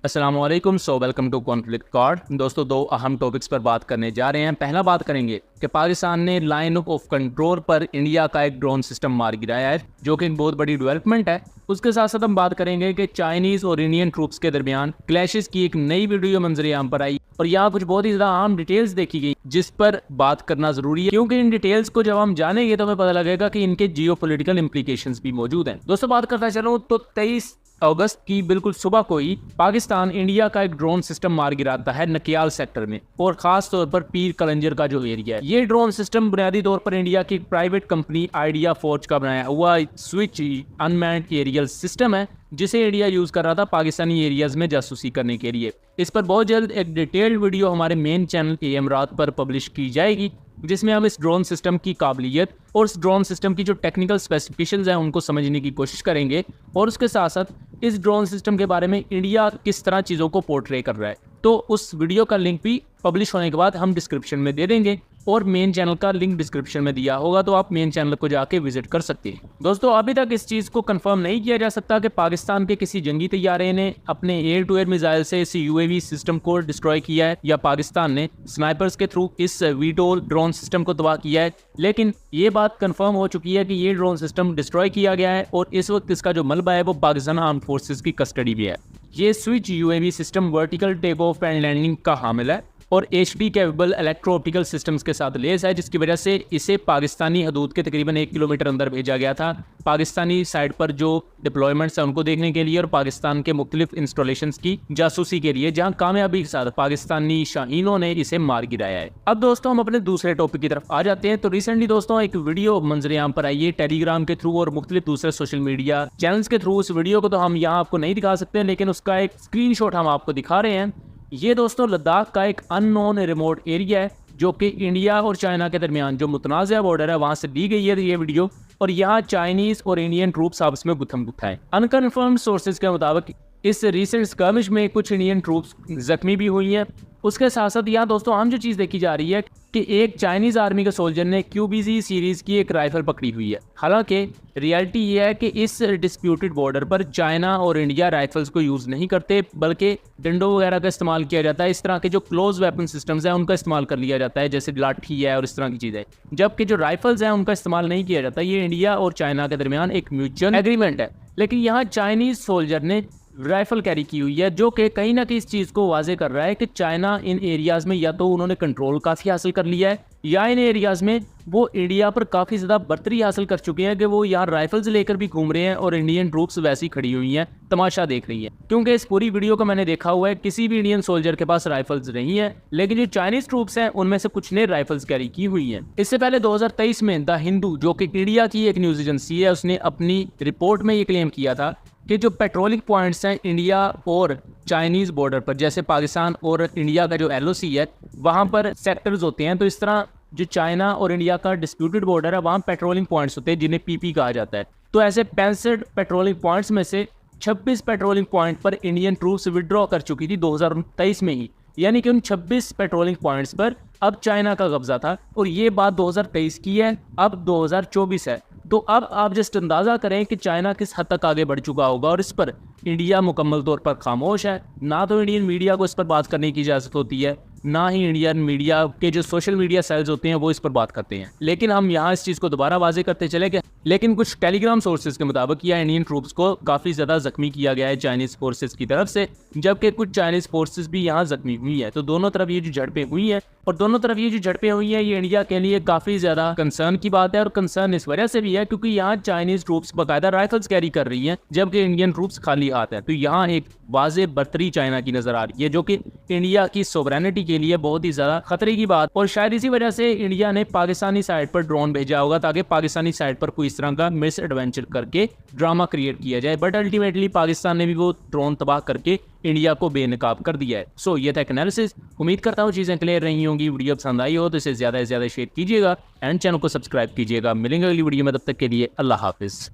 अस्सलामुअलैकुम। Welcome to conflict card. दोस्तों, दो अहम टॉपिक्स पर बात करने जा रहे हैं। पहला बात करेंगे कि पाकिस्तान ने लाइन ऑफ कंट्रोल पर इंडिया का एक ड्रोन सिस्टम मार गिराया है, जो कि एक बहुत बड़ी डेवलपमेंट है। उसके साथ साथ हम बात करेंगे कि चाइनीज और इंडियन ट्रूप्स के दरमियान क्लैशेस की एक नई वीडियो मंजर-ए-आम पर आई और यहाँ कुछ बहुत ही ज्यादा अहम डिटेल्स देखी गई, जिस पर बात करना जरूरी है, क्योंकि इन डिटेल्स को जब हम जानेंगे तो हमें पता लगेगा कि इनके जियोपॉलिटिकल इंप्लीकेशंस भी मौजूद हैं। दोस्तों, बात करता चलूं तो 23 अगस्त की बिल्कुल सुबह को ही पाकिस्तान इंडिया का एक ड्रोन सिस्टम मार गिराता है नकियाल सेक्टर में, और खास तौर पर पीर कलंजर का जो एरिया है। ये ड्रोन सिस्टम बुनियादी तौर पर इंडिया की प्राइवेट कंपनी आइडिया फोर्ज का बनाया हुआ स्विच अनमैन्ड एरियल सिस्टम है, जिसे इंडिया यूज कर रहा था पाकिस्तानी एरियाज में जासूसी करने के लिए। इस पर बहुत जल्द एक डिटेल्ड वीडियो हमारे मेन चैनल AM रात पर पब्लिश की जाएगी, जिसमें हम इस ड्रोन सिस्टम की काबिलियत और इस ड्रोन सिस्टम की जो टेक्निकल स्पेसिफिकेशंस हैं उनको समझने की कोशिश करेंगे, और उसके साथ साथ इस ड्रोन सिस्टम के बारे में इंडिया किस तरह चीज़ों को पोर्ट्रे कर रहा है। तो उस वीडियो का लिंक भी पब्लिश होने के बाद हम डिस्क्रिप्शन में दे देंगे, और मेन चैनल का लिंक डिस्क्रिप्शन में दिया होगा, तो आप मेन चैनल को जाके विजिट कर सकते हैं। दोस्तों, अभी तक इस चीज़ को कंफर्म नहीं किया जा सकता कि पाकिस्तान के किसी जंगी तैयारे ने अपने एयर टू एयर मिसाइल से इस UAV सिस्टम को डिस्ट्रॉय किया है, या पाकिस्तान ने स्नाइपर्स के थ्रू इस वीटोल ड्रोन सिस्टम को तबाह किया है। लेकिन ये बात कंफर्म हो चुकी है कि ये ड्रोन सिस्टम डिस्ट्रॉय किया गया है, और इस वक्त इसका जो मलबा है वो पाकिस्तान आर्म्ड फोर्सेस की कस्टडी में है। ये switch UAV system vertical take off and landing का हामिल है और HD capable electro optical systems के साथ लेस है, जिसकी वजह से इसे पाकिस्तानी हदूद के तकरीबन 1 किलोमीटर अंदर भेजा गया था पाकिस्तानी साइड पर जो डिप्लॉयमेंट्स हैं उनको देखने के लिए, और पाकिस्तान के मुख्तलिफ इंस्टॉलेशंस की जासूसी के लिए, जहां कामयाबी के साथ पाकिस्तानी शाहीनों ने इसे मार गिराया है। अब दोस्तों, हम अपने दूसरे टॉपिक की तरफ आ जाते हैं। तो रिसेंटली दोस्तों एक वीडियो मंजर-ए-आम पर आई है टेलीग्राम के थ्रू और मुख्तलिफ दूसरे सोशल मीडिया चैनल्स के थ्रू। उस वीडियो को तो हम यहाँ आपको नहीं दिखा सकते, लेकिन उसका एक स्क्रीनशॉट हम आपको दिखा रहे हैं। ये दोस्तों लद्दाख का एक अननोन रिमोट एरिया है, जो कि इंडिया और चाइना के दरमियान जो मुतनाज़ा बॉर्डर है वहां से ली गई है ये वीडियो, और यहाँ चाइनीज और इंडियन ट्रूप्स आपस में गुत्थम गुत्था है। अनकन्फर्म्ड सोर्सेज के मुताबिक इस रीसेंट स्कर्मिश में कुछ इंडियन ट्रूप्स जख्मी भी हुई हैं। उसके साथ साथ यहाँ दोस्तों आम जो चीज़ देखी जा रही है कि एक चाइनीज आर्मी के सोल्जर ने QBZ सीरीज की एक राइफल पकड़ी हुई है। हालांकि रियलिटी ये है कि इस डिस्प्यूटेड बॉर्डर पर चाइना और इंडिया राइफल्स को यूज़ नहीं करते, बल्कि डंडों वगैरह का इस्तेमाल किया जाता है। इस तरह के जो क्लोज वेपन सिस्टम्स हैं उनका इस्तेमाल कर लिया जाता है, जैसे लाठी है और इस तरह की चीज़ें, जबकि जो राइफल्स हैं उनका इस्तेमाल नहीं किया जाता। ये इंडिया और चाइना के दरमियान एक म्यूचुअल एग्रीमेंट है। लेकिन यहाँ चाइनीज सोल्जर ने राइफल कैरी की हुई है, जो कि कहीं ना कहीं इस चीज़ को वाजे कर रहा है कि चाइना इन एरियाज में या तो उन्होंने कंट्रोल काफ़ी हासिल कर लिया है, या इन एरियाज में वो इंडिया पर काफ़ी ज़्यादा बर्तरी हासिल कर चुके हैं कि वो यहाँ राइफल्स लेकर भी घूम रहे हैं और इंडियन ट्रूप्स वैसी खड़ी हुई हैं, तमाशा देख रही हैं। क्योंकि इस पूरी वीडियो को मैंने देखा हुआ है, किसी भी इंडियन सोल्जर के पास राइफल्स नहीं है, लेकिन जो चाइनीज ट्रूप्स हैं उनमें से कुछ ने राइफल्स कैरी की हुई हैं। इससे पहले 2023 में द हिंदू, जो कि इंडिया की एक न्यूज़ एजेंसी है, उसने अपनी रिपोर्ट में ये क्लेम किया था कि जो पेट्रोलिंग पॉइंट्स हैं इंडिया और चाइनीज़ बॉर्डर पर, जैसे पाकिस्तान और इंडिया का जो LOC है वहाँ पर सेक्टर्स होते हैं, तो इस तरह जो चाइना और इंडिया का डिस्प्यूटेड बॉर्डर है वहाँ पेट्रोलिंग पॉइंट्स होते हैं जिन्हें PP कहा जाता है। तो ऐसे 65 पेट्रोलिंग पॉइंट्स में से 26 पेट्रोलिंग पॉइंट पर इंडियन ट्रूप्स विड्रॉ कर चुकी थी 2023 में ही, यानी कि उन 26 पेट्रोलिंग पॉइंट्स पर अब चाइना का कब्जा था। और ये बात 2023 की है, अब 2024 है। तो अब आप जस्ट अंदाज़ा करें कि चाइना किस हद तक आगे बढ़ चुका होगा, और इस पर इंडिया मुकम्मल तौर पर खामोश है। ना तो इंडियन मीडिया को इस पर बात करने की इजाज़त होती है, ना ही इंडियन मीडिया के जो सोशल मीडिया सेल्स होते हैं वो इस पर बात करते हैं। लेकिन हम यहाँ इस चीज़ को दोबारा वाजे करते चले कि लेकिन कुछ टेलीग्राम सोर्सेज के मुताबिक यह इंडियन ट्रूप्स को काफ़ी ज़्यादा जख्मी किया गया है चाइनीज़ फोर्सेज की तरफ से, जबकि कुछ चाइनीज़ फोर्सेज भी यहाँ जख्मी हुई है। तो दोनों तरफ ये जो झड़पें हुई हैं, और दोनों तरफ ये जो झड़पें हुई हैं, ये इंडिया के लिए काफ़ी ज़्यादा कंसर्न की बात है। और कंसर्न इस वजह से भी है क्योंकि यहाँ चाइनीज़ ट्रूप्स बाकायदा राइफल्स कैरी कर रही हैं, जबकि इंडियन ट्रूप्स खाली हाथ हैं। तो यहाँ एक वाज़े बर्तरी चाइना की नज़र आ रही है, जो कि इंडिया की सोवरेनिटी के लिए बहुत ही ज़्यादा खतरे की बात। और शायद इसी वजह से इंडिया ने पाकिस्तानी साइड पर ड्रोन भेजा होगा, ताकि पाकिस्तानी साइड पर कोई इस तरह का मिस एडवेंचर करके ड्रामा क्रिएट किया जाए। बट अल्टीमेटली पाकिस्तान ने भी वो ड्रोन तबाह करके इंडिया को बेनकाब कर दिया है। सो ये था एक एनालिसिस। उम्मीद करता हूँ चीज़ें क्लियर रही होंगी। वीडियो पसंद आई हो तो इसे ज़्यादा से ज़्यादा शेयर कीजिएगा एंड चैनल को सब्सक्राइब कीजिएगा। मिलेंगे अगली वीडियो में, तब तक के लिए अल्लाह हाफिज़।